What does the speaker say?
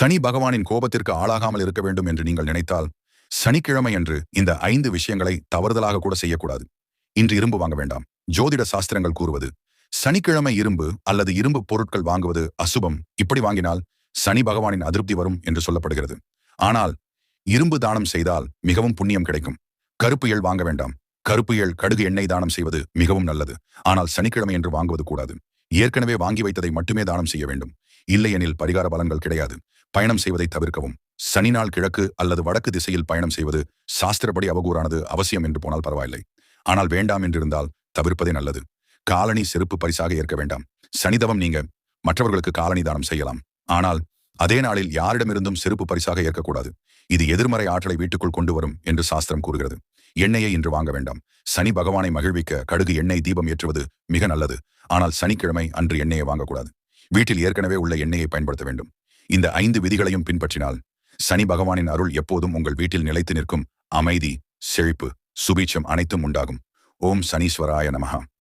சனி பகவானின் கோபத்திற்கு ஆளாகாமல் இருக்க வேண்டும் என்று நீங்கள் நினைத்தால் சனிக்கிழமை அன்று இந்த 5 விஷயங்களை தவறுதலாக கூட செய்யக்கூடாது. இன்று இரும்பு வாங்க வேண்டாம். ஜோதிட சாஸ்திரங்கள் கூறுவது சனிக்கிழமை இரும்பு அல்லது இரும்பு பொருட்கள் வாங்குவது அசுபம். இப்படி வாங்கினால் சனி பகவானின் அதிருப்தி வரும் என்று சொல்லப்படுகிறது. ஆனால் இரும்பு தானம் செய்தால் மிகவும் புண்ணியம் கிடைக்கும். கருப்பு எள் வாங்க வேண்டாம். கருப்பு எள் கடுகு எண்ணெய் தானம் செய்வது மிகவும் நல்லது. ஆனால் சனிக்கிழமை என்று வாங்குவது கூடாது. ஏற்கனவே வாங்கி வைத்ததை மட்டுமே தானம் செய்ய வேண்டும். இல்லையெனில் பரிகார பலன்கள் கிடையாது. பயணம் செய்வதை தவிர்க்கவும். சனி நாள் கிழக்கு அல்லது வடக்கு திசையில் பயணம் செய்வது சாஸ்திரப்படி அவகூறானது. அவசியம் என்று போனால் பரவாயில்லை. ஆனால் வேண்டாம் என்றிருந்தால் தவிர்ப்பதே நல்லது. காலணி செருப்பு பரிசாக ஏற்க வேண்டாம். சனிதவம் நீங்க மற்றவர்களுக்கு காலணி தானம் செய்யலாம். ஆனால் அதே நாளில் யாரிடமிருந்தும் செருப்பு பரிசாக ஏற்கக்கூடாது. இது எதிர்மறை ஆற்றலை வீட்டுக்குள் கொண்டு வரும் என்று சாஸ்திரம் கூறுகிறது. எண்ணெயை இன்று வாங்க வேண்டாம். சனி பகவானை மகிழ்விக்க கடுகு எண்ணெய் தீபம் ஏற்றுவது மிக நல்லது. ஆனால் சனிக்கிழமை அன்று எண்ணெயை வாங்கக்கூடாது. வீட்டில் ஏற்கனவே உள்ள எண்ணெயை பயன்படுத்த வேண்டும். இந்த 5 விதிகளையும் பின்பற்றினால் சனி பகவானின் அருள் எப்போதும் உங்கள் வீட்டில் நிலைத்து நிற்கும். அமைதி, செழிப்பு, சுபீட்சம் அனைத்தும் உண்டாகும். ஓம் சனீஸ்வராய நமஹ.